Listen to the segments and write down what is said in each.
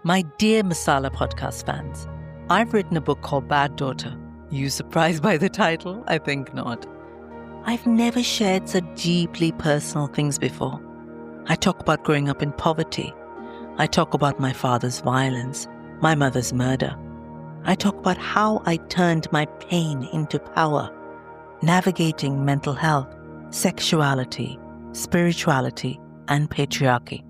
My dear Masala Podcast fans, I've written a book called Bad Daughter. You surprised by the title? I think not. I've never shared such deeply personal things before. I talk about growing up in poverty. I talk about my father's violence, my mother's murder. I talk about how I turned my pain into power, navigating mental health, sexuality, spirituality, and patriarchy.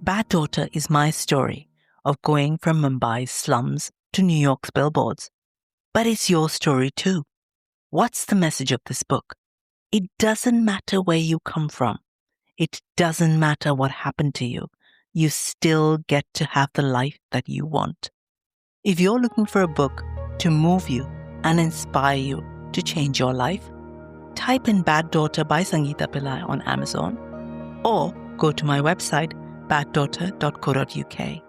Bad Daughter is my story of going from Mumbai's slums to New York's billboards. But it's your story too. What's the message of this book? It doesn't matter where you come from. It doesn't matter what happened to you. You still get to have the life that you want. If you're looking for a book to move you and inspire you to change your life, type in Bad Daughter by Sangeeta Pillai on Amazon or go to my website, baddaughter.co.uk.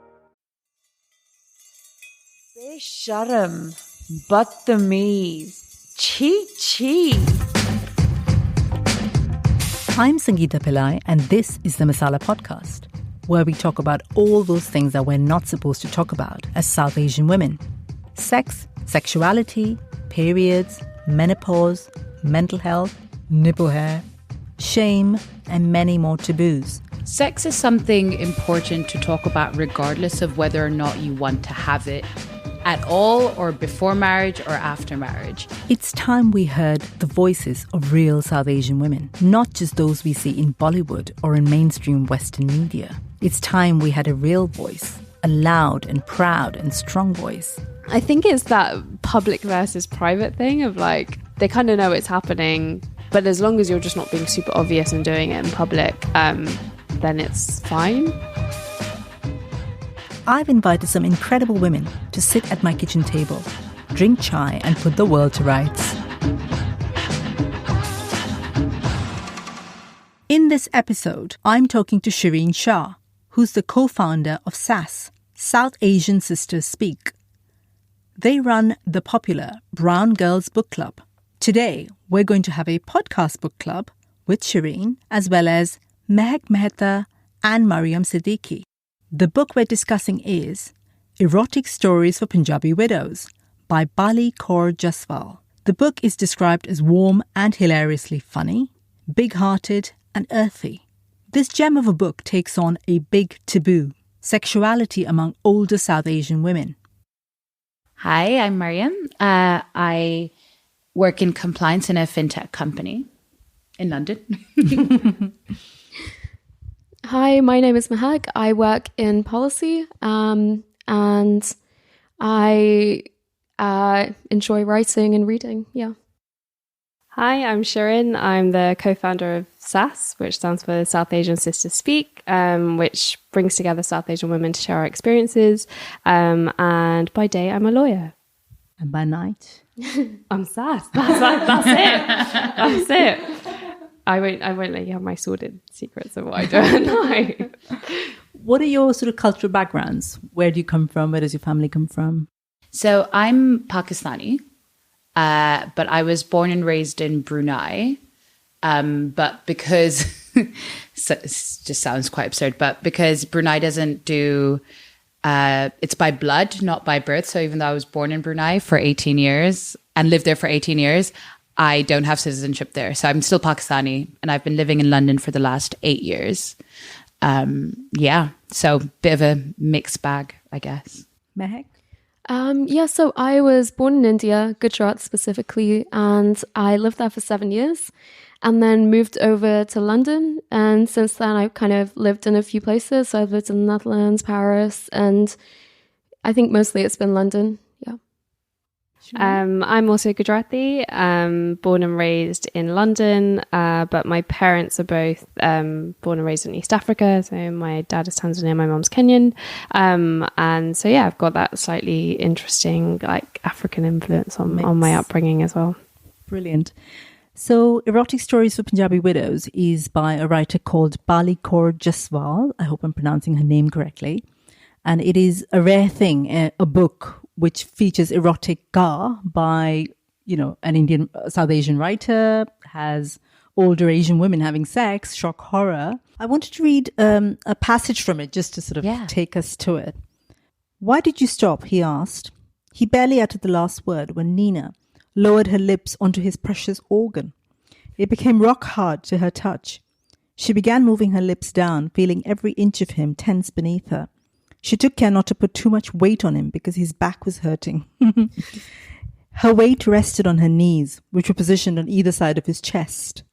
Besharam, Badtameez, Chee. I'm Sangeeta Pillai, and this is the Masala Podcast, where we talk about all those things that we're not supposed to talk about as South Asian women. Sex, sexuality, periods, menopause, mental health, nipple hair, shame, and many more taboos. Sex is something important to talk about regardless of whether or not you want to have it at all, or before marriage or after marriage. It's time we heard the voices of real South Asian women, not just those we see in Bollywood or in mainstream Western media. It's time we had a real voice, a loud and proud and strong voice. I think it's that public versus private thing of like, they kind of know it's happening, but as long as you're just not being super obvious and doing it in public, then it's fine. I've invited some incredible women to sit at my kitchen table, drink chai and put the world to rights. In this episode, I'm talking to Shirin Shah, who's the co-founder of SASS, South Asian Sisters Speak. They run the popular Brown Girls Book Club. Today, we're going to have a podcast book club with Shirin, as well as Mahek, Mehta and Maryam Siddiqui. The book we're discussing is Erotic Stories for Punjabi Widows by Balli Kaur Jaswal. The book is described as warm and hilariously funny, big-hearted and earthy. This gem of a book takes on a big taboo, sexuality among older South Asian women. Hi, I'm Maryam. I work in compliance in a fintech company in London. Hi, my name is Mahek. I work in policy and I enjoy writing and reading. Yeah. Hi, I'm Shirin. I'm the co-founder of SASS, which stands for South Asian Sisters Speak, which brings together South Asian women to share our experiences. And by day, I'm a lawyer. And by night? I'm SASS. That's it. That's it. I won't let you have my sordid secrets of what I do at night. What are your sort of cultural backgrounds? Where do you come from? Where does your family come from? So I'm Pakistani, but I was born and raised in Brunei. But because, so it just sounds quite absurd, but because Brunei doesn't do, it's by blood, not by birth. So even though I was born in Brunei for 18 years and lived there for 18 years, I don't have citizenship there. So I'm still Pakistani and I've been living in London for the last 8 years. So bit of a mixed bag, I guess. Mahek? So I was born in India, Gujarat specifically, and I lived there for 7 years and then moved over to London. And since then, I've kind of lived in a few places. So I've lived in the Netherlands, Paris, and I think mostly it's been London. Yeah. I'm also Gujarati, born and raised in London, but my parents are both born and raised in East Africa. So my dad is Tanzanian, my mom's Kenyan. And so, yeah, I've got that slightly interesting like African influence on my upbringing as well. Brilliant. So Erotic Stories for Punjabi Widows is by a writer called Balli Kaur Jaswal. I hope I'm pronouncing her name correctly. And it is a rare thing, a book which features erotica by, an Indian, South Asian writer, has older Asian women having sex, shock horror. I wanted to read a passage from it just to sort of take us to it. "Why did you stop?" he asked. He barely uttered the last word when Nina lowered her lips onto his precious organ. It became rock hard to her touch. She began moving her lips down, feeling every inch of him tense beneath her. She took care not to put too much weight on him because his back was hurting. Her weight rested on her knees, which were positioned on either side of his chest.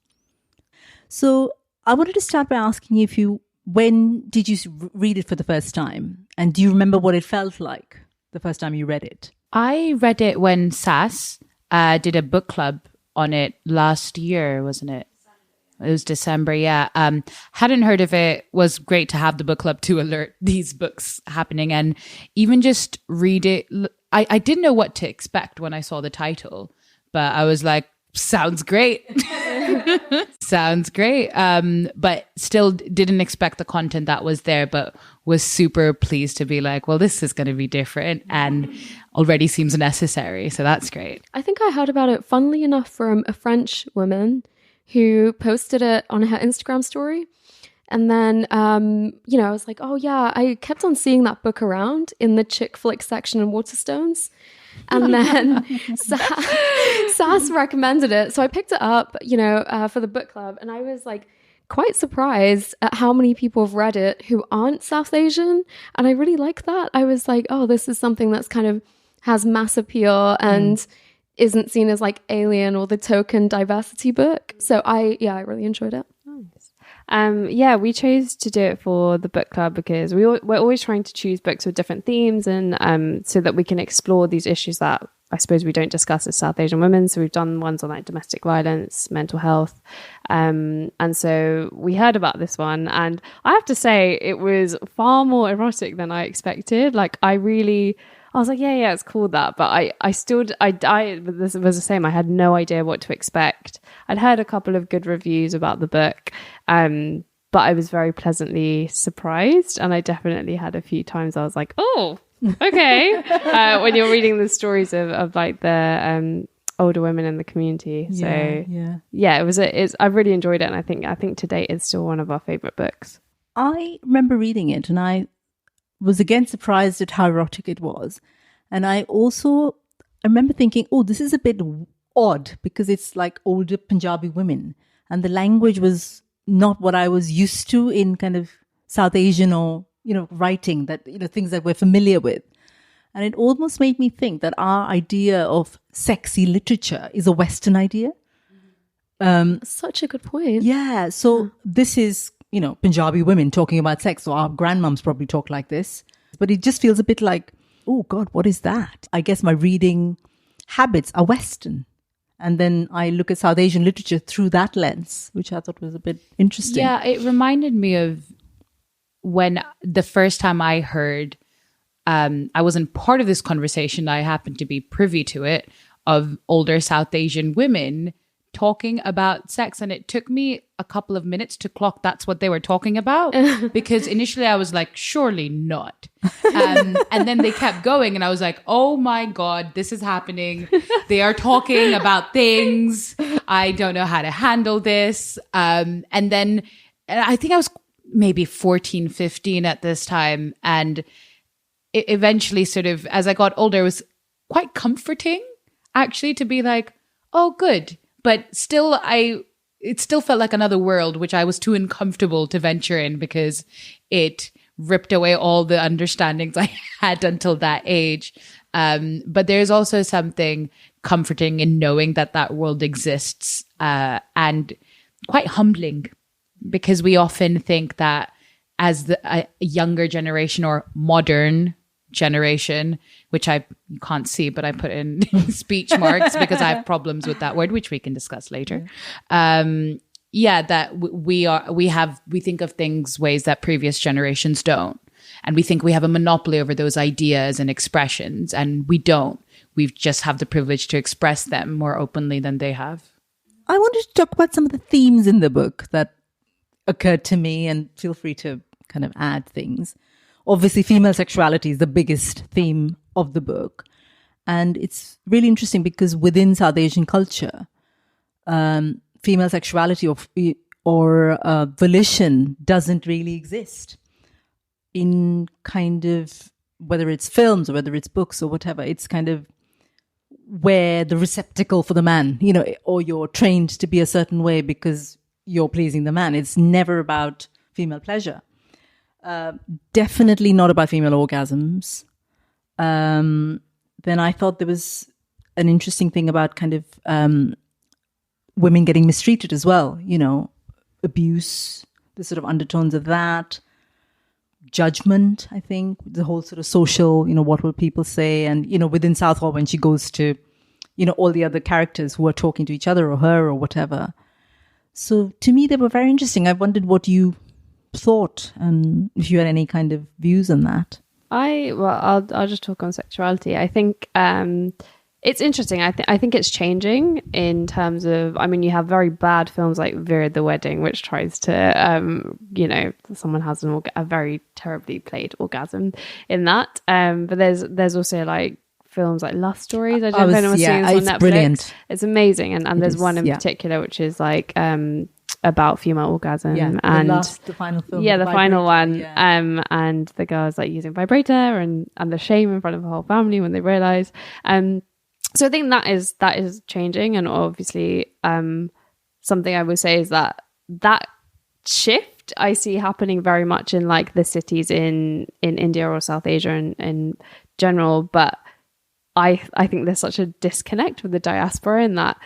So I wanted to start by asking you when did you read it for the first time? And do you remember what it felt like the first time you read it? I read it when SASS did a book club on it last year, wasn't it? It was December, yeah. Hadn't heard of it. Was great to have the book club to alert these books happening and even just read it. I didn't know what to expect when I saw the title, but I was like, sounds great. Sounds great. But still didn't expect the content that was there, but was super pleased to be like, well, this is going to be different and already seems necessary. So that's great. I think I heard about it, funnily enough, from a French woman who posted it on her Instagram story. And then, I was like, oh yeah, I kept on seeing that book around in the chick flick section in Waterstones. And then SASS recommended it. So I picked it up, for the book club. And I was like quite surprised at how many people have read it who aren't South Asian. And I really like that. I was like, oh, this is something that's kind of has mass appeal and isn't seen as like alien or the token diversity book. So I really enjoyed it. Nice. We chose to do it for the book club because we're always trying to choose books with different themes and so that we can explore these issues that I suppose we don't discuss as South Asian women. So we've done ones on like domestic violence, mental health. And so we heard about this one and I have to say it was far more erotic than I expected. Like I was like, yeah, it's cool that. But this was the same. I had no idea what to expect. I'd heard a couple of good reviews about the book, but I was very pleasantly surprised. And I definitely had a few times I was like, oh, okay. When you're reading the stories of like the older women in the community. So I really enjoyed it. And I think to date it's still one of our favorite books. I remember reading it and I was again surprised at how erotic it was. And I remember thinking, oh, this is a bit odd because it's like older Punjabi women. And the language was not what I was used to in kind of South Asian or, writing that, things that we're familiar with. And it almost made me think that our idea of sexy literature is a Western idea. Such a good point. Yeah. So this is, Punjabi women talking about sex. So our grandmoms probably talk like this. But it just feels a bit like, oh God, what is that? I guess my reading habits are Western. And then I look at South Asian literature through that lens, which I thought was a bit interesting. Yeah, it reminded me of when the first time I heard, I wasn't part of this conversation, I happened to be privy to it, of older South Asian women talking about sex. And it took me a couple of minutes to clock that's what they were talking about. Because initially I was like, surely not. And then they kept going and I was like, oh my God, this is happening. They are talking about things. I don't know how to handle this. And I think I was maybe 14, 15 at this time. And it eventually sort of, as I got older, it was quite comforting actually to be like, oh, good. But still, it still felt like another world, which I was too uncomfortable to venture in because it ripped away all the understandings I had until that age. But there's also something comforting in knowing that world exists and quite humbling because we often think that as a younger generation or modern generation, which you can't see, but I put in speech marks because I have problems with that word, which we can discuss later. That we think of things ways that previous generations don't. And we think we have a monopoly over those ideas and expressions, and we don't. We just have the privilege to express them more openly than they have. I wanted to talk about some of the themes in the book that occurred to me, and feel free to kind of add things. Obviously, female sexuality is the biggest theme of the book. And it's really interesting because within South Asian culture, female sexuality or volition doesn't really exist in kind of whether it's films or whether it's books or whatever, it's kind of where the receptacle for the man, or you're trained to be a certain way because you're pleasing the man. It's never about female pleasure. Definitely not about female orgasms. Then I thought there was an interesting thing about kind of women getting mistreated as well, abuse, the sort of undertones of that, judgment, I think, the whole sort of social, what will people say? And, within Southall, when she goes to, all the other characters who are talking to each other or her or whatever. So to me, they were very interesting. I wondered what you thought and if you had any kind of views on that. I'll just talk on sexuality. I think it's interesting. I think it's changing in terms of, you have very bad films like Vera the Wedding, which tries to, someone has a very terribly played orgasm in that. But there's also like films like Love Stories. I don't know if anyone's seen this on Netflix. Brilliant. It's amazing. And there's one in particular, which is like about female orgasm. Yeah, and the final film. Yeah, the final one. Yeah. And the girl's like using vibrator and the shame in front of the whole family when they realize. So I think that is changing, and obviously something I would say is that shift I see happening very much in like the cities in India or South Asia in general. But I think there's such a disconnect with the diaspora in that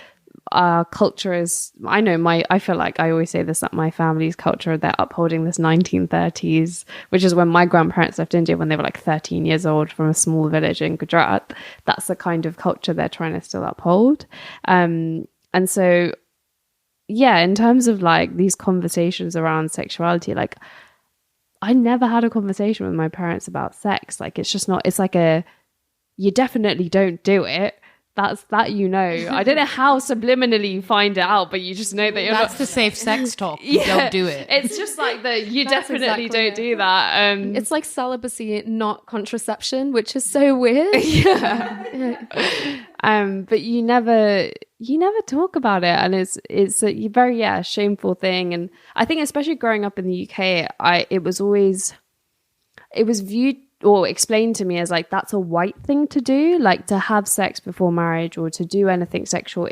our culture is, I feel like I always say this, that my family's culture, they're upholding this 1930s, which is when my grandparents left India when they were like 13 years old from a small village in Gujarat. That's the kind of culture they're trying to still uphold. And so, yeah, in terms of like these conversations around sexuality, like I never had a conversation with my parents about sex. Like it's just not, it's like you definitely don't do it. That's that, I don't know how subliminally you find it out, but you just know that that's the safe sex talk. You don't do it. It's just like you definitely exactly don't do that. It's like celibacy, not contraception, which is so weird. Yeah. But you never talk about it, and it's a very shameful thing. And I think especially growing up in the UK, it was viewed or explained to me as like that's a white thing to do, like to have sex before marriage or to do anything sexual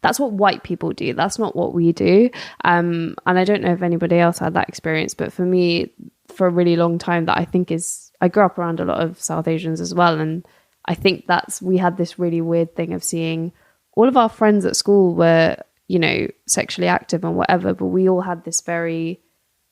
that's what white people do, that's not what we do. And I don't know if anybody else had that experience, but for me, for a really long time, that I think I grew up around a lot of South Asians as well, and I think we had this really weird thing of seeing all of our friends at school were sexually active and whatever, but we all had this very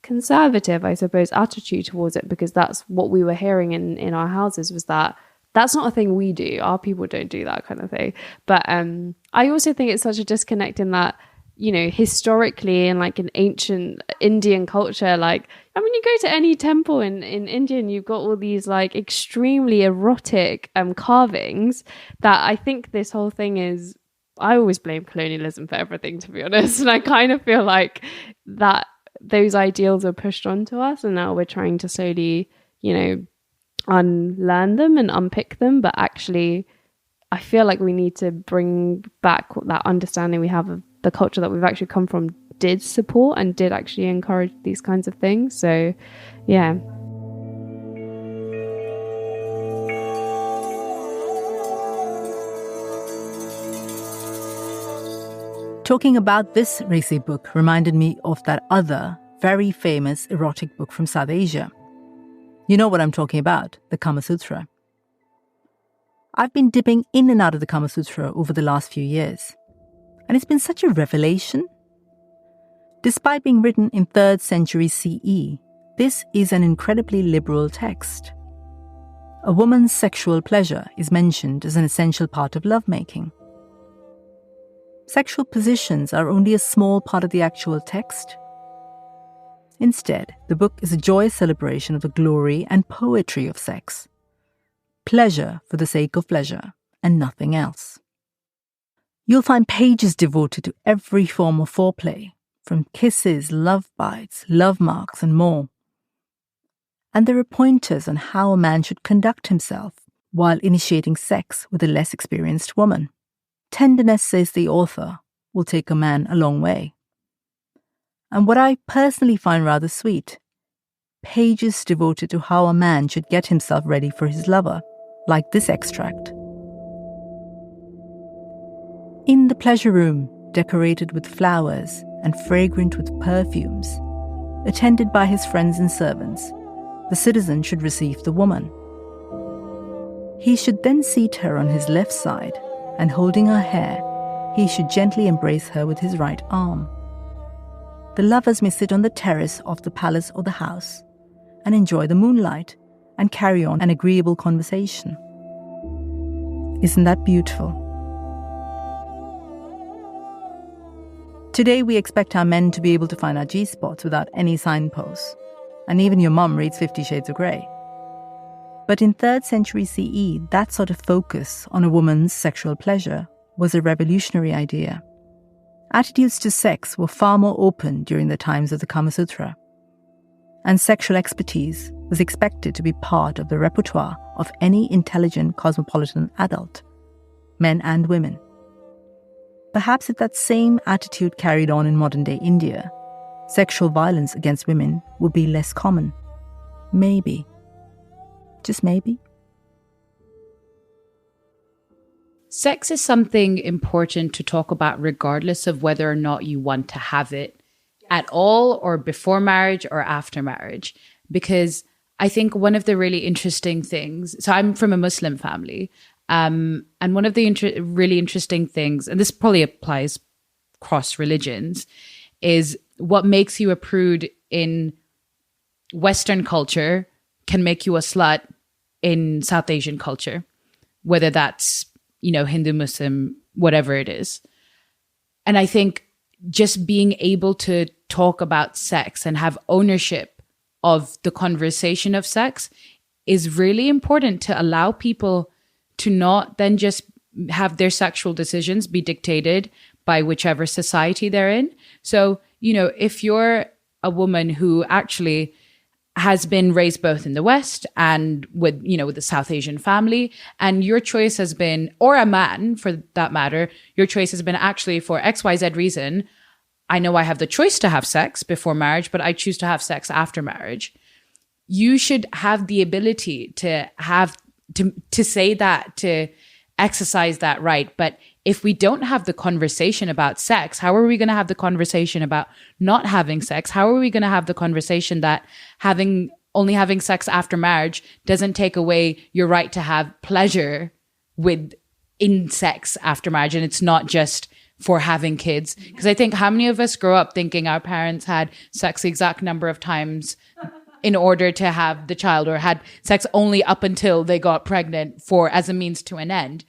conservative, I suppose, attitude towards it, because that's what we were hearing in our houses, was that that's not a thing we do, our people don't do that kind of thing. But I also think it's such a disconnect in that, historically, in like an ancient Indian culture, like you go to any temple in India and you've got all these like extremely erotic carvings, that I think this whole thing is, I always blame colonialism for everything, to be honest, and I kind of feel like that those ideals are pushed onto us, and now we're trying to slowly, unlearn them and unpick them. But actually, I feel like we need to bring back that understanding we have of the culture that we've actually come from did support and did actually encourage these kinds of things. So, yeah. Talking about this racy book reminded me of that other very famous erotic book from South Asia. You know what I'm talking about, the Kama Sutra. I've been dipping in and out of the Kama Sutra over the last few years, and it's been such a revelation. Despite being written in 3rd century CE, this is an incredibly liberal text. A woman's sexual pleasure is mentioned as an essential part of lovemaking. Sexual positions are only a small part of the actual text. Instead, the book is a joyous celebration of the glory and poetry of sex. Pleasure for the sake of pleasure and nothing else. You'll find pages devoted to every form of foreplay, from kisses, love bites, love marks, and more. And there are pointers on how a man should conduct himself while initiating sex with a less experienced woman. Tenderness, says the author, will take a man a long way. And what I personally find rather sweet, pages devoted to how a man should get himself ready for his lover, like this extract. In the pleasure room, decorated with flowers and fragrant with perfumes, attended by his friends and servants, the citizen should receive the woman. He should then seat her on his left side, and holding her hair, he should gently embrace her with his right arm. The lovers may sit on the terrace of the palace or the house and enjoy the moonlight and carry on an agreeable conversation. Isn't that beautiful? Today we expect our men to be able to find our G-spots without any signposts, and even your mum reads 50 Shades of Grey. But in 3rd century CE, that sort of focus on a woman's sexual pleasure was a revolutionary idea. Attitudes to sex were far more open during the times of the Kama Sutra, and sexual expertise was expected to be part of the repertoire of any intelligent cosmopolitan adult, men and women. Perhaps if that same attitude carried on in modern-day India, sexual violence against women would be less common. Maybe. Just maybe. Sex is something important to talk about regardless of whether or not you want to have it at all, or before marriage or after marriage. Because I think one of the really interesting things, so I'm from a Muslim family, and one of the really interesting things, and this probably applies cross religions, is what makes you a prude in Western culture can make you a slut in South Asian culture, whether that's, Hindu, Muslim, whatever it is. And I think just being able to talk about sex and have ownership of the conversation of sex is really important to allow people to not then just have their sexual decisions be dictated by whichever society they're in. So, if you're a woman who actually has been raised both in the West and with the South Asian family, and your choice has been, or a man for that matter, your choice has been actually for XYZ reason, I know I have the choice to have sex before marriage, but I choose to have sex after marriage. You should have the ability to say that, to exercise that right. But if we don't have the conversation about sex, how are we going to have the conversation about not having sex? How are we going to have the conversation that only having sex after marriage doesn't take away your right to have pleasure in sex after marriage? And it's not just for having kids. Because I think, how many of us grow up thinking our parents had sex the exact number of times in order to have the child, or had sex only up until they got pregnant as a means to an end?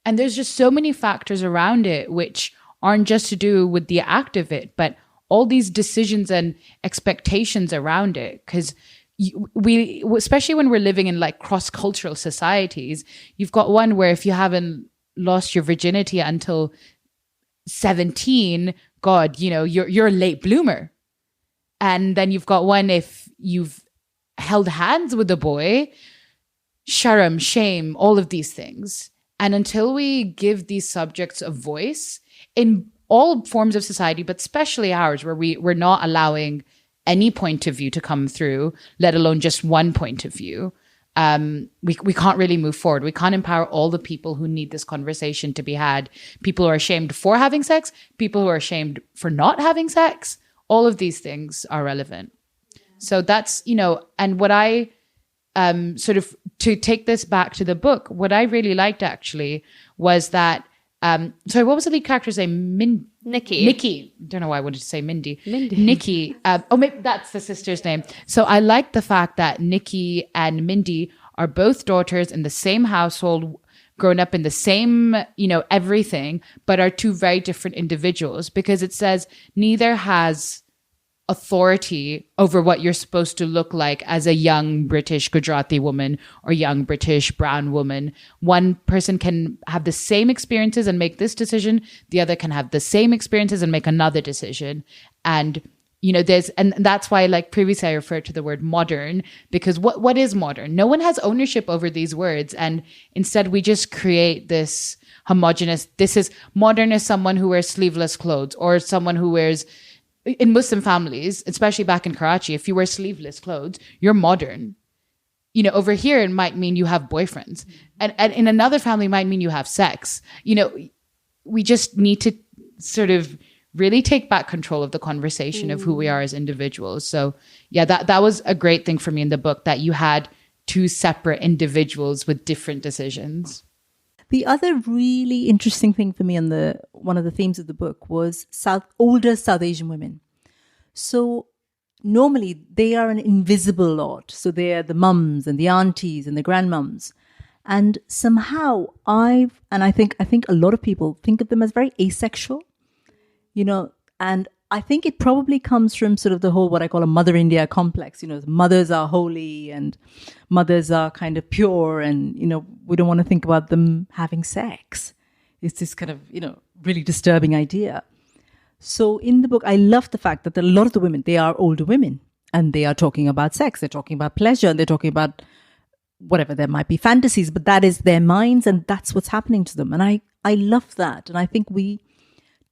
And there's just so many factors around it, which aren't just to do with the act of it, but all these decisions and expectations around it. Because we, especially when we're living in like cross-cultural societies, you've got one where if you haven't lost your virginity until 17, God, you're a late bloomer. And then you've got one, if you've held hands with a boy, sharam, shame, all of these things. And until we give these subjects a voice in all forms of society, but especially ours, where we're not allowing any point of view to come through, let alone just one point of view, we can't really move forward. We can't empower all the people who need this conversation to be had. People who are ashamed for having sex, people who are ashamed for not having sex. All of these things are relevant. So that's, and what I sort of, to take this back to the book, what I really liked actually was that, sorry, what was the lead character's name? Nikki. Don't know why I wanted to say Mindy. Nikki. Maybe that's the sister's name. So I like the fact that Nikki and Mindy are both daughters in the same household, grown up in the same, everything, but are two very different individuals, because it says neither has authority over what you're supposed to look like as a young British Gujarati woman or young British brown woman. One person can have the same experiences and make this decision. The other can have the same experiences and make another decision. And, and that's why, like previously I referred to the word modern, because what is modern? No one has ownership over these words. And instead we just create this homogenous, this is modern, is someone who wears sleeveless clothes, or someone who wears in Muslim families, especially back in Karachi, if you wear sleeveless clothes, you're modern. You know, over here, it might mean you have boyfriends. And in another family, it might mean you have sex. You know, we just need to sort of really take back control of the conversation of who we are as individuals. So yeah, that was a great thing for me in the book, that you had two separate individuals with different decisions. The other really interesting thing for me on one of the themes of the book was older South Asian women. So normally they are an invisible lot. So they are the mums and the aunties and the grandmums. And somehow I think a lot of people think of them as very asexual, you know, and I think it probably comes from sort of the whole, what I call a Mother India complex. You know, mothers are holy and mothers are kind of pure, and, you know, we don't want to think about them having sex. It's this kind of, you know, really disturbing idea. So in the book, I love the fact that a lot of the women, they are older women and they are talking about sex. They're talking about pleasure and they're talking about whatever, there might be fantasies, but that is their minds and that's what's happening to them. And I love that. And I think we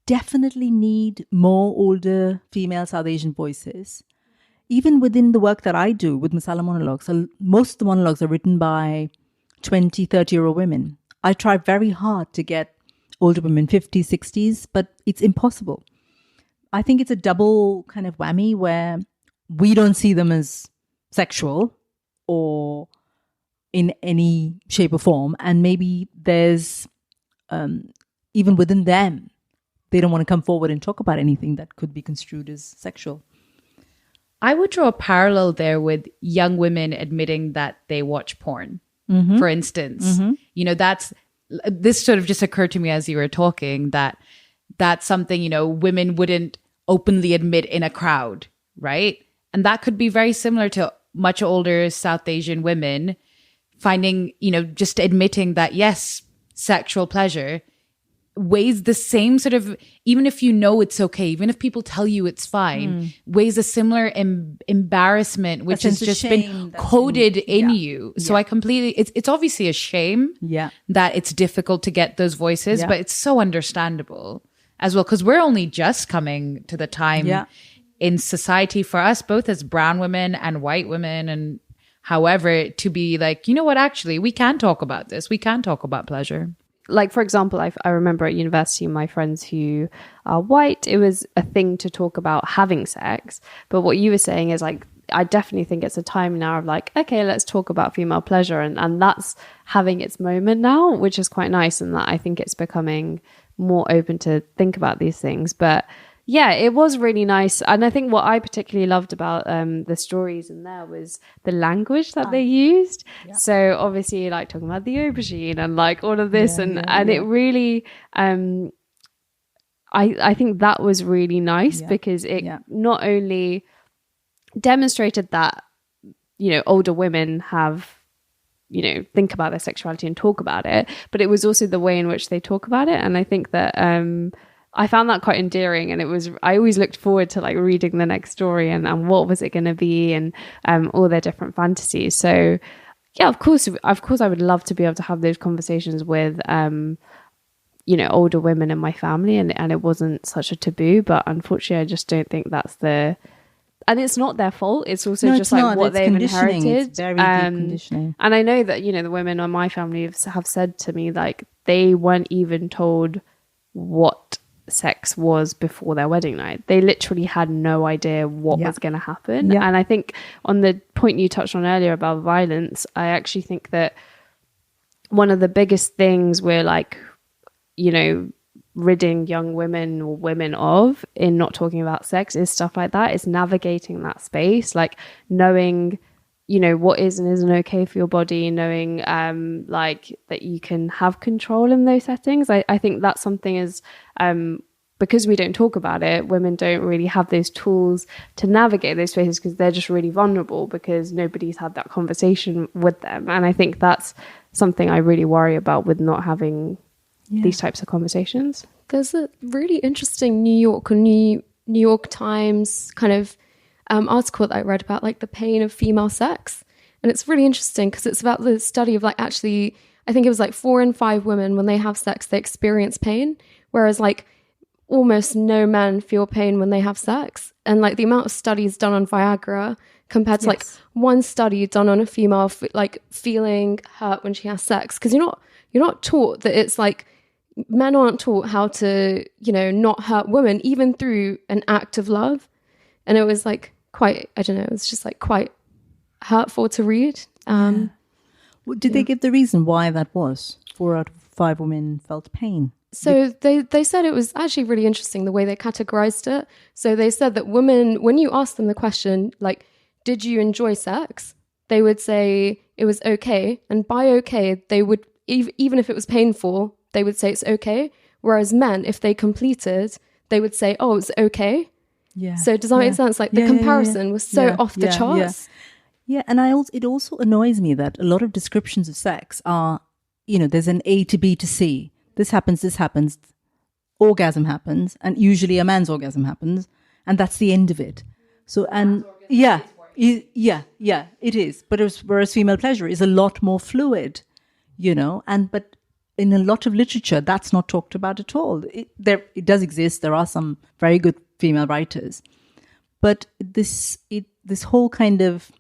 definitely need more older female South Asian voices. Even within the work that I do with Masala monologues, most of the monologues are written by 20, 30-year-old women. I try very hard to get older women, 50s, 60s, but it's impossible. I think it's a double kind of whammy where we don't see them as sexual or in any shape or form. And maybe there's, even within them, they don't want to come forward and talk about anything that could be construed as sexual. I would draw a parallel there with young women admitting that they watch porn, for instance. You know, this sort of just occurred to me as you were talking, that's something, you know, women wouldn't openly admit in a crowd, right? And that could be very similar to much older South Asian women finding, you know, just admitting that, yes, sexual pleasure weighs the same sort of, even if you know it's okay, even if people tell you it's fine, weighs a similar embarrassment, which has just been coded in you. So I completely, it's obviously a shame that it's difficult to get those voices, but it's so understandable as well, because we're only just coming to the time in society for us, both as brown women and white women, and however, to be like, you know what, actually, we can talk about this. We can talk about pleasure. Like, for example, I remember at university, my friends who are white, it was a thing to talk about having sex. But what you were saying is, like, I definitely think it's a time now of like, okay, let's talk about female pleasure. And that's having its moment now, which is quite nice. And that I think it's becoming more open to think about these things. But yeah, it was really nice. And I think what I particularly loved about the stories in there was the language that they used. So obviously, like, talking about the aubergine and like all of this, and it really, I think that was really nice because it not only demonstrated that, you know, older women have, you know, think about their sexuality and talk about it, but it was also the way in which they talk about it. And I think that I found that quite endearing, and I always looked forward to like reading the next story and what was it going to be, and all their different fantasies. So yeah, of course I would love to be able to have those conversations with you know, older women in my family, and it wasn't such a taboo. But unfortunately, I just don't think that's and it's not their fault. It's also just like what they've inherited. It's very deep conditioning. And I know that, you know, the women in my family have said to me, like, they weren't even told what sex was before their wedding night. They literally had no idea what was going to happen. And I think on the point you touched on earlier about violence, I actually think that one of the biggest things we're like, you know, ridding young women or women of in not talking about sex is stuff like that. It's navigating that space, like knowing, you know, what is and isn't okay for your body, knowing like that you can have control in those settings. I think that's something is because we don't talk about it, women don't really have those tools to navigate those spaces because they're just really vulnerable because nobody's had that conversation with them. And I think that's something I really worry about with not having these types of conversations. There's a really interesting New York Times kind of article that I read about like the pain of female sex. And it's really interesting because it's about the study of like, actually, I think it was like 4 in 5 women, when they have sex, they experience pain. Whereas like almost no men feel pain when they have sex. And like the amount of studies done on Viagra compared to like one study done on a female like feeling hurt when she has sex, because you're not taught that it's like men aren't taught how to, you know, not hurt women even through an act of love. And it was like quite, I don't know, it was just like quite hurtful to read. Did they give the reason why that was? 4 out of 5 women felt pain. So they said it was actually really interesting the way they categorized it. So they said that women, when you ask them the question, like, did you enjoy sex? They would say it was okay. And by okay, they would, even if it was painful, they would say it's okay. Whereas men, if they completed, they would say, oh, it's okay. Yeah. So does that make sense? Like the comparison was so off the charts. Yeah. And it also annoys me that a lot of descriptions of sex are, you know, there's an A to B to C. This happens, orgasm happens, and usually a man's orgasm happens, and that's the end of it. So, and it is. But whereas female pleasure is a lot more fluid, you know, but in a lot of literature, that's not talked about at all. It does exist. There are some very good female writers, but this whole kind of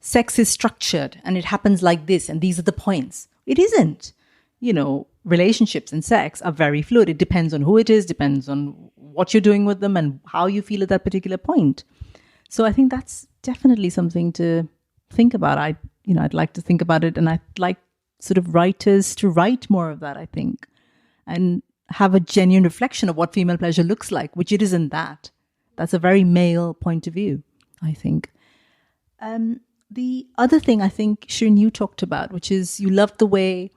sex is structured, and it happens like this, and these are the points. It isn't. You know, relationships and sex are very fluid. It depends on who it is, depends on what you're doing with them and how you feel at that particular point. So I think that's definitely something to think about. I'd like to think about it, and I'd like sort of writers to write more of that, I think, and have a genuine reflection of what female pleasure looks like, which it isn't that. That's a very male point of view, I think. The other thing I think, Shirin, you talked about, which is you loved the way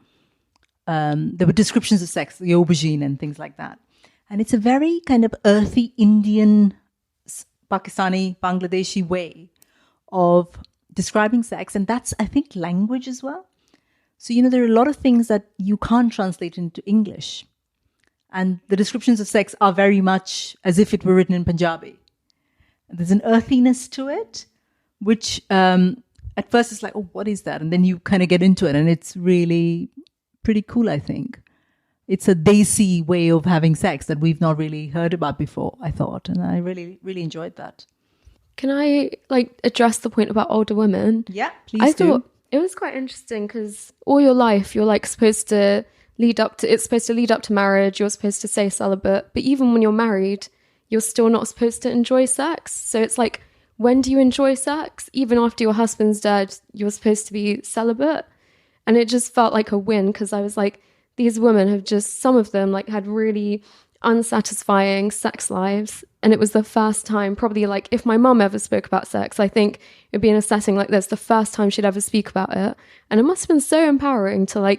there were descriptions of sex, the aubergine and things like that. And it's a very kind of earthy Indian, Pakistani, Bangladeshi way of describing sex. And that's, I think, language as well. So, you know, there are a lot of things that you can't translate into English. And the descriptions of sex are very much as if it were written in Punjabi. And there's an earthiness to it, which at first it's like, oh, what is that? And then you kind of get into it, and it's really pretty cool, I think. It's a desi way of having sex that we've not really heard about before, I thought. And I really, really enjoyed that. Can I address the point about older women? Yeah, please do. I thought it was quite interesting because all your life you're supposed to lead up to marriage. You're supposed to stay celibate. But even when you're married, you're still not supposed to enjoy sex. So it's like, when do you enjoy sex? Even after your husband's dead, you're supposed to be celibate. And it just felt like a win because I was like, these women have just, some of them had really unsatisfying sex lives. And it was the first time, probably if my mum ever spoke about sex, I think it'd be in a setting like this, the first time she'd ever speak about it. And it must have been so empowering to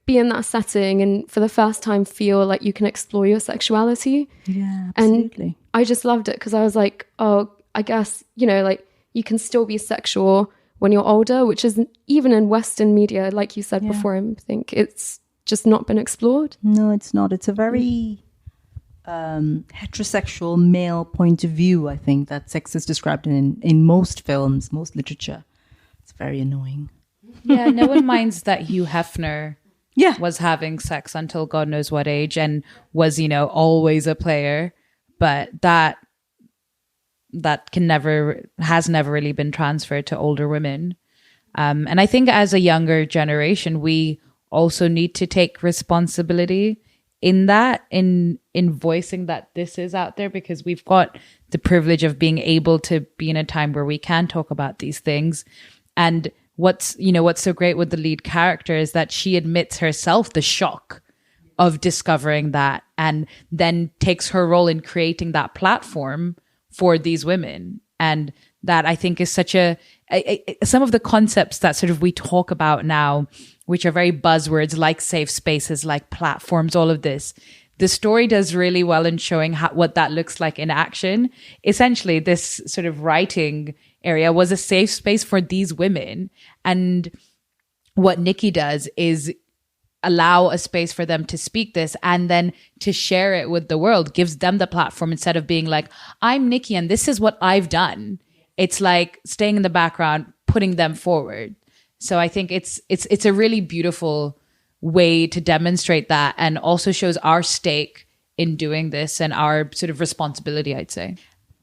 be in that setting and for the first time feel like you can explore your sexuality. Yeah, absolutely. And I just loved it because I was like, oh, I guess, you can still be sexual when you're older, which is even in Western media, like you said before, I think it's just not been explored. No, it's not. It's a very heterosexual male point of view, I think, that sex is described in most films, most literature. It's very annoying. Yeah, no one minds that Hugh Hefner was having sex until God knows what age and was, always a player. But that has never really been transferred to older women. And I think as a younger generation, we also need to take responsibility in that, in voicing that this is out there, because we've got the privilege of being able to be in a time where we can talk about these things. And what's so great with the lead character is that she admits herself the shock of discovering that, and then takes her role in creating that platform for these women. And that I think is such some of the concepts that sort of we talk about now, which are very buzzwords, like safe spaces, like platforms, all of this. The story does really well in showing what that looks like in action. Essentially, this sort of writing area was a safe space for these women. And what Nikki does is allow a space for them to speak this and then to share it with the world, gives them the platform instead of being like, I'm Nikki and this is what I've done. It's like staying in the background, putting them forward. So I think it's a really beautiful way to demonstrate that, and also shows our stake in doing this and our sort of responsibility, I'd say.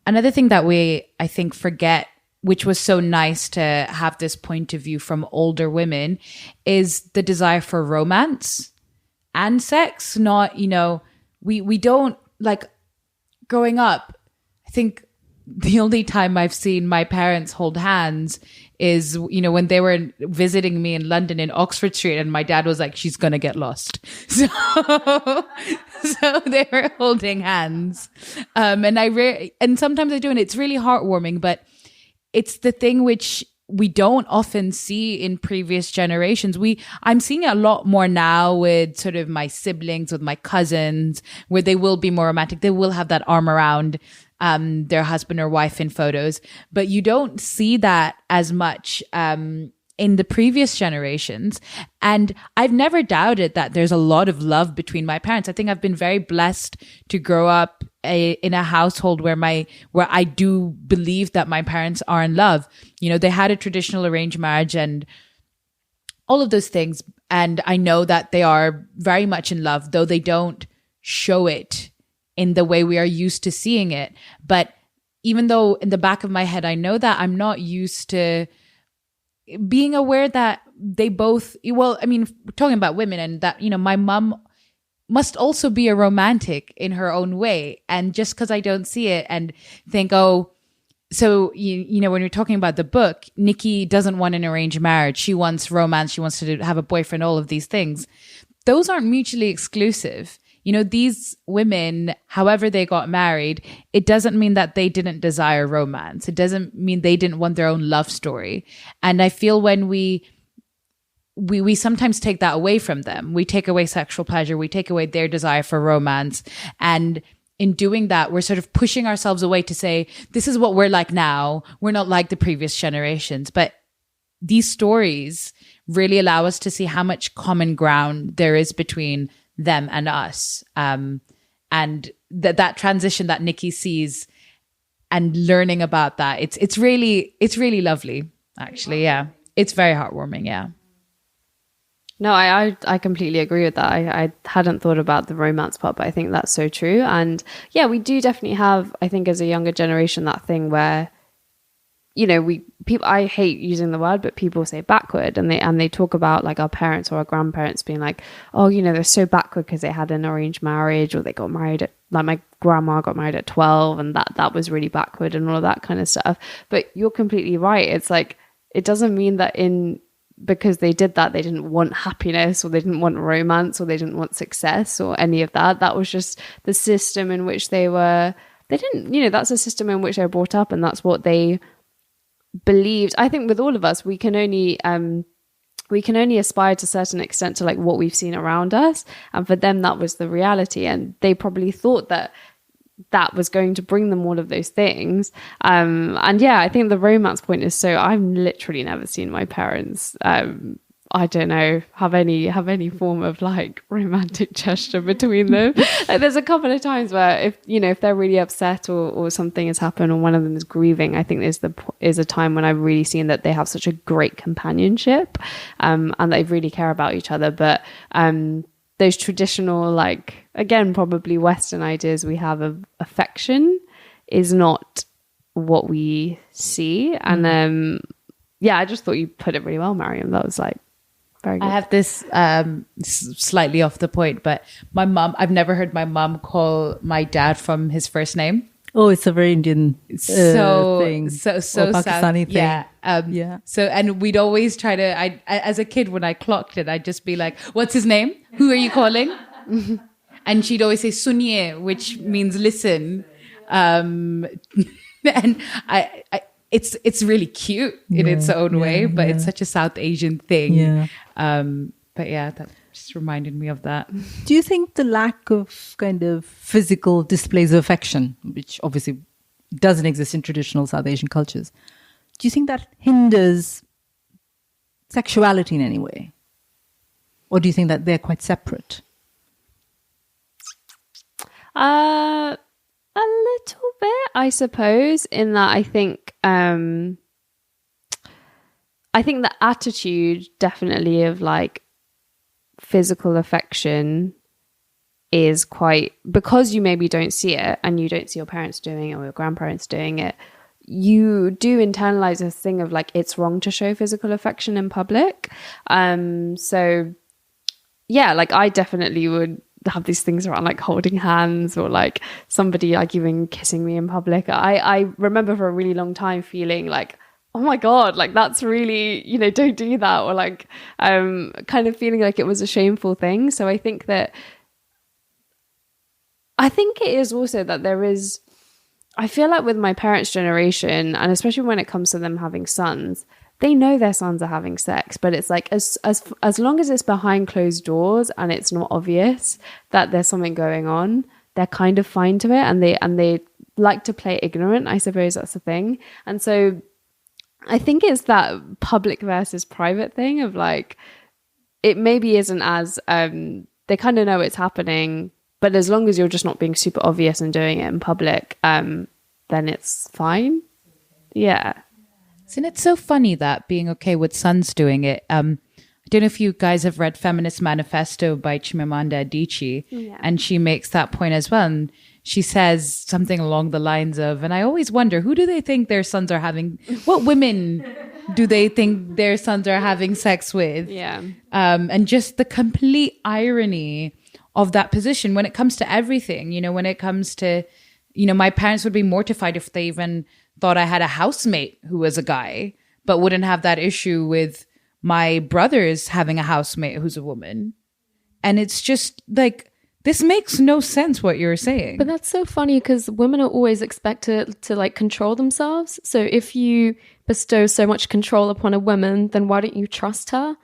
Another thing that we, I think, forget, which was so nice to have this point of view from older women, is the desire for romance and sex. Not, we don't, like, growing up, I think the only time I've seen my parents hold hands is, when they were visiting me in London in Oxford Street, and my dad was like, she's going to get lost. So they were holding hands. And sometimes I do, and it's really heartwarming, but it's the thing which we don't often see in previous generations. I'm seeing it a lot more now with sort of my siblings, with my cousins, where they will be more romantic. They will have that arm around their husband or wife in photos, but you don't see that as much in the previous generations. And I've never doubted that there's a lot of love between my parents. I think I've been very blessed to grow up in a household where I do believe that my parents are in love. They had a traditional arranged marriage and all of those things. And I know that they are very much in love, though they don't show it in the way we are used to seeing it. But even though in the back of my head, I know that I'm not used to being aware that they both, talking about women, and that, my mum must also be a romantic in her own way. And just because I don't see it and think, oh, so, when you're talking about the book, Nikki doesn't want an arranged marriage. She wants romance. She wants to have a boyfriend, all of these things. Those aren't mutually exclusive. These women, however they got married, it doesn't mean that they didn't desire romance. It doesn't mean they didn't want their own love story. And I feel when we sometimes take that away from them, we take away sexual pleasure, we take away their desire for romance. And in doing that, we're sort of pushing ourselves away to say, this is what we're like now. We're not like the previous generations. But these stories really allow us to see how much common ground there is between them and us, and that transition that Nikki sees, and learning about that, it's really lovely, actually. Yeah, it's very heartwarming. Yeah. No, I completely agree with that. I hadn't thought about the romance part, but I think that's so true. And yeah, we do definitely have, I think, as a younger generation, that thing where, I hate using the word, but people say backward, and they talk about, like, our parents or our grandparents being like, oh, they're so backward because they had an arranged marriage, or they got married at, like, my grandma got married at 12, and that was really backward and all of that kind of stuff. But you're completely right. It's like, it doesn't mean that because they did that, they didn't want happiness, or they didn't want romance, or they didn't want success, or any of that. That was just the system in which they didn't, that's the system in which they were brought up, and that's what they believed. I think with all of us, we can only aspire to a certain extent to, like, what we've seen around us, and for them that was the reality, and they probably thought that was going to bring them all of those things. And yeah, I think the romance point is I've literally never seen my parents I don't know, have any form of, like, romantic gesture between them. Like, there's a couple of times where if they're really upset or something has happened, or one of them is grieving, I think is a time when I've really seen that they have such a great companionship, and they really care about each other. But those traditional, like, again, probably Western ideas we have of affection is not what we see. And yeah, I just thought you put it really well, Maryam. That was, like, very good. I have this slightly off the point, but my mom, I've never heard my mom call my dad from his first name. Oh, it's a very Indian thing. So Pakistani thing. Yeah. Yeah. So, and we'd always try to, as a kid, when I clocked it, I'd just be like, what's his name? Who are you calling? And she'd always say Suniye, which means listen. And it's really cute in its own way, but it's such a South Asian thing. Yeah. But yeah, that just reminded me of that. Do you think the lack of kind of physical displays of affection, which obviously doesn't exist in traditional South Asian cultures, do you think that hinders sexuality in any way? Or do you think that they're quite separate? A little bit, I suppose, in that I think the attitude definitely of, like, physical affection is quite, because you maybe don't see it and you don't see your parents doing it or your grandparents doing it, you do internalize this thing of like, it's wrong to show physical affection in public. So yeah, like I definitely would have these things around like holding hands or like somebody like even kissing me in public. I remember for a really long time feeling like, oh my God, like that's really, you know, don't do that. Or like kind of feeling like it was a shameful thing. So I think it is also that there is, I feel like with my parents' generation, and especially when it comes to them having sons, they know their sons are having sex, but it's like as long as it's behind closed doors and it's not obvious that there's something going on, they're kind of fine to it, and they like to play ignorant. I suppose that's the thing. And so I think it's that public versus private thing of like, it maybe isn't as they kind of know it's happening, but as long as you're just not being super obvious and doing it in public, then it's fine. Yeah. Isn't it so funny that being okay with sons doing it? I don't know if you guys have read Feminist Manifesto by Chimamanda Adichie, and she makes that point as well. And she says something along the lines of, and I always wonder, who do they think their sons are having, what women do they think their sons are having sex with? Yeah. And just the complete irony of that position when it comes to everything, you know, when it comes to, you know, my parents would be mortified if they even thought I had a housemate who was a guy, but wouldn't have that issue with my brothers having a housemate who's a woman. And it's just like, this makes no sense what you're saying. But that's so funny because women are always expected to like control themselves. So if you bestow so much control upon a woman, then why don't you trust her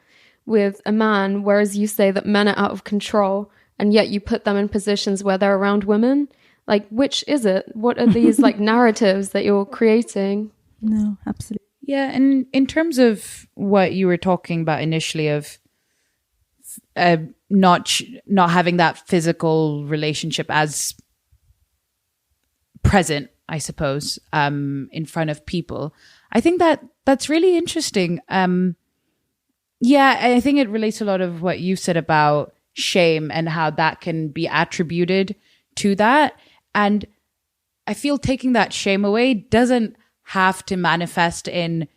with a man? Whereas you say that men are out of control and yet you put them in positions where they're around women. Like, which is it? What are these like narratives that you're creating? No, absolutely. Yeah, and in terms of what you were talking about initially of not having that physical relationship as present, I suppose, in front of people, I think that's really interesting. Yeah, I think it relates to a lot of what you said about shame and how that can be attributed to that. And I feel taking that shame away doesn't have to manifest in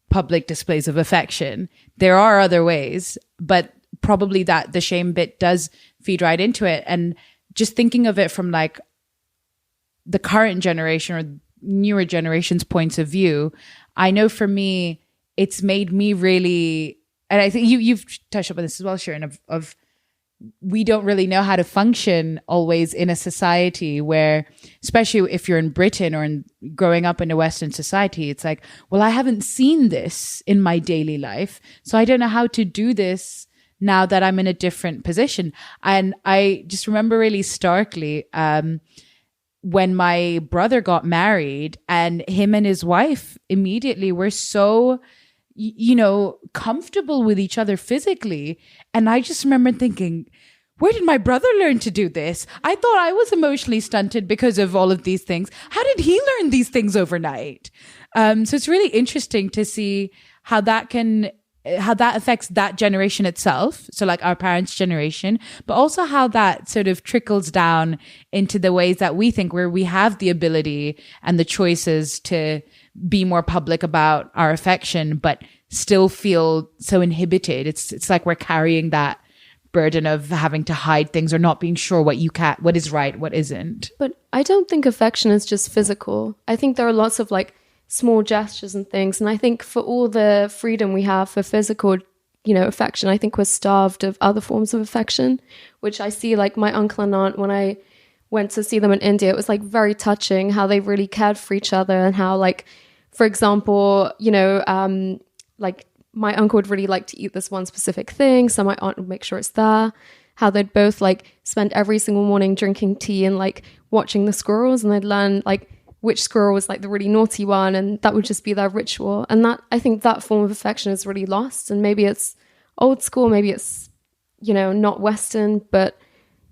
public displays of affection. There are other ways, but probably that the shame bit does feed right into it. And just thinking of it from like the current generation or newer generation's points of view, I know for me, it's made me really, and I think you've touched upon this as well, Shirin, of we don't really know how to function always in a society where, especially if you're in Britain or growing up in a Western society, it's like, well, I haven't seen this in my daily life, so I don't know how to do this now that I'm in a different position. And I just remember really starkly when my brother got married and him and his wife immediately were so, you know, comfortable with each other physically. And I just remember thinking, where did my brother learn to do this? I thought I was emotionally stunted because of all of these things. How did he learn these things overnight? So it's really interesting to see how that affects that generation itself. So like our parents' generation, but also how that sort of trickles down into the ways that we think where we have the ability and the choices to be more public about our affection, but still feel so inhibited. It's like we're carrying that burden of having to hide things or not being sure what is right, what isn't. But I don't think affection is just physical. I think there are lots of like small gestures and things. And I think for all the freedom we have for physical, you know, affection, I think we're starved of other forms of affection, which I see like my uncle and aunt, when I went to see them in India, it was like very touching how they really cared for each other and how like, for example, you know, like my uncle would really like to eat this one specific thing. So my aunt would make sure it's there. How they'd both like spend every single morning drinking tea and like watching the squirrels, and they'd learn like which squirrel was like the really naughty one, and that would just be their ritual. And that, I think that form of affection is really lost, and maybe it's old school, maybe it's, you know, not Western, but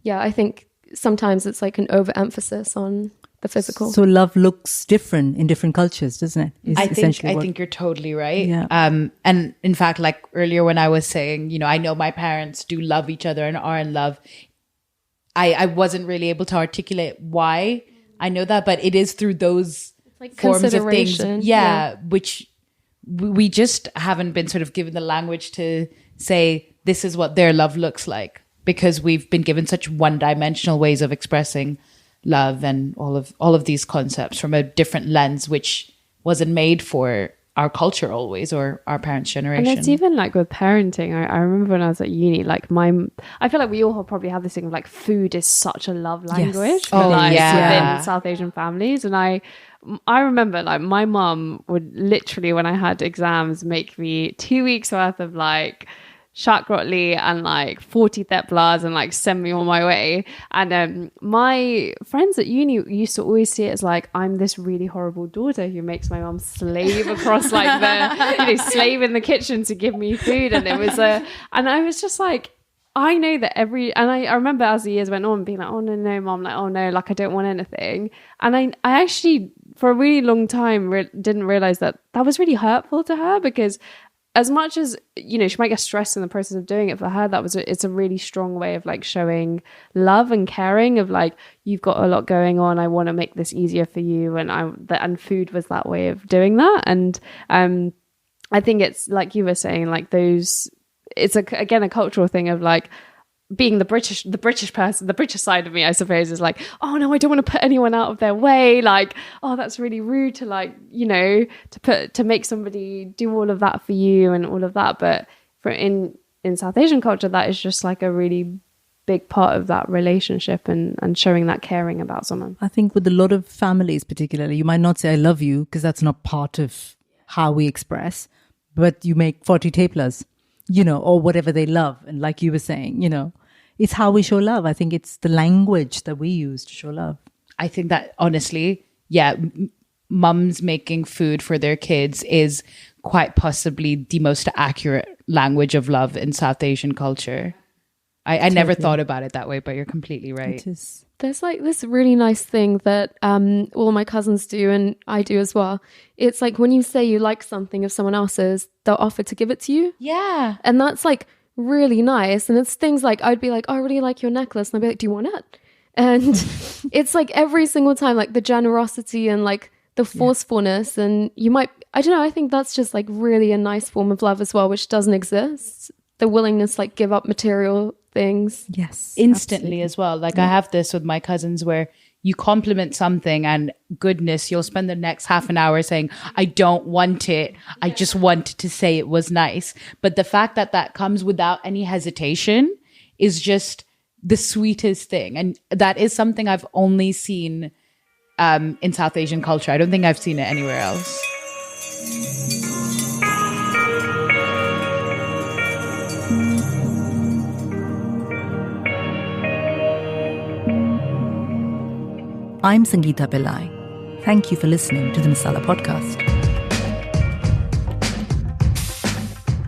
yeah, I think sometimes it's like an overemphasis on the physical. So love looks different in different cultures, doesn't it? I think you're totally right. Yeah. And in fact, like earlier when I was saying, you know, I know my parents do love each other and are in love. I wasn't really able to articulate why I know that, but it is through those like forms of things, consideration. which we just haven't been sort of given the language to say this is what their love looks like, because we've been given such one-dimensional ways of expressing love and all of these concepts from a different lens, which wasn't made for our culture always, or our parents' generation. And it's even like with parenting. I remember when I was at uni, like I feel like we all probably have this thing of like food is such a love language for within South Asian families. And I remember like my mum would literally, when I had exams, make me 2 weeks worth of like shak rotli and like 40 theplas and like send me on my way. And my friends at uni used to always see it as like, I'm this really horrible daughter who makes my mum slave across like the slave in the kitchen to give me food. And it was and I was just like, I know that I remember as the years went on being like, oh no mom, like, oh no, like I don't want anything. And I actually for a really long time didn't realize that was really hurtful to her, because as much as, she might get stressed in the process of doing it, for her, it's a really strong way of like showing love and caring, of like, you've got a lot going on, I want to make this easier for you. And food was that way of doing that. And I think it's like you were saying, like it's again a cultural thing of like, being the British person, the British side of me, I suppose, is like, oh no, I don't want to put anyone out of their way. Like, oh, that's really rude to like, to make somebody do all of that for you and all of that. But in South Asian culture, that is just like a really big part of that relationship and showing that caring about someone. I think with a lot of families, particularly, you might not say I love you because that's not part of how we express, but you make 40 teplas, or whatever they love. And like you were saying, it's how we show love. I think it's the language that we use to show love. I think that honestly, mums making food for their kids is quite possibly the most accurate language of love in South Asian culture. I never thought about it that way, but you're completely right. It is. There's like this really nice thing that all my cousins do, and I do as well. It's like when you say you like something of someone else's, they'll offer to give it to you. Yeah. And that's like really nice. And it's things like, I'd be like, oh, I really like your necklace. And I'd be like, do you want it? And it's like every single time, like the generosity and like the forcefulness. And I don't know, I think that's just like really a nice form of love as well, which doesn't exist. The willingness to like give up material things. Yes. Instantly as well. Like I have this with my cousins where you compliment something and goodness, you'll spend the next half an hour saying, I don't want it. I just wanted to say it was nice. But the fact that comes without any hesitation is just the sweetest thing. And that is something I've only seen in South Asian culture. I don't think I've seen it anywhere else. I'm Sangeeta Pillai. Thank you for listening to the Masala Podcast.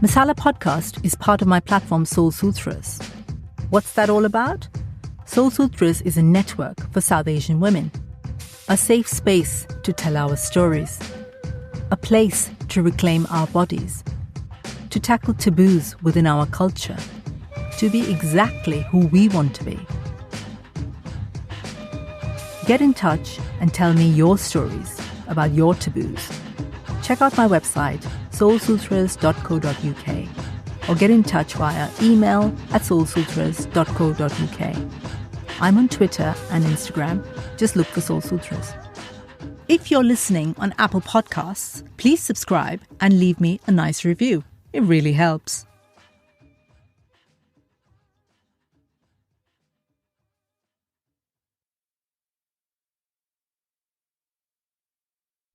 Masala Podcast is part of my platform Soul Sutras. What's that all about? Soul Sutras is a network for South Asian women, a safe space to tell our stories, a place to reclaim our bodies, to tackle taboos within our culture, to be exactly who we want to be. Get in touch and tell me your stories about your taboos. Check out my website, soulsutras.co.uk, or get in touch via email at soulsutras.co.uk. I'm on Twitter and Instagram. Just look for Soul Sutras. If you're listening on Apple Podcasts, please subscribe and leave me a nice review. It really helps.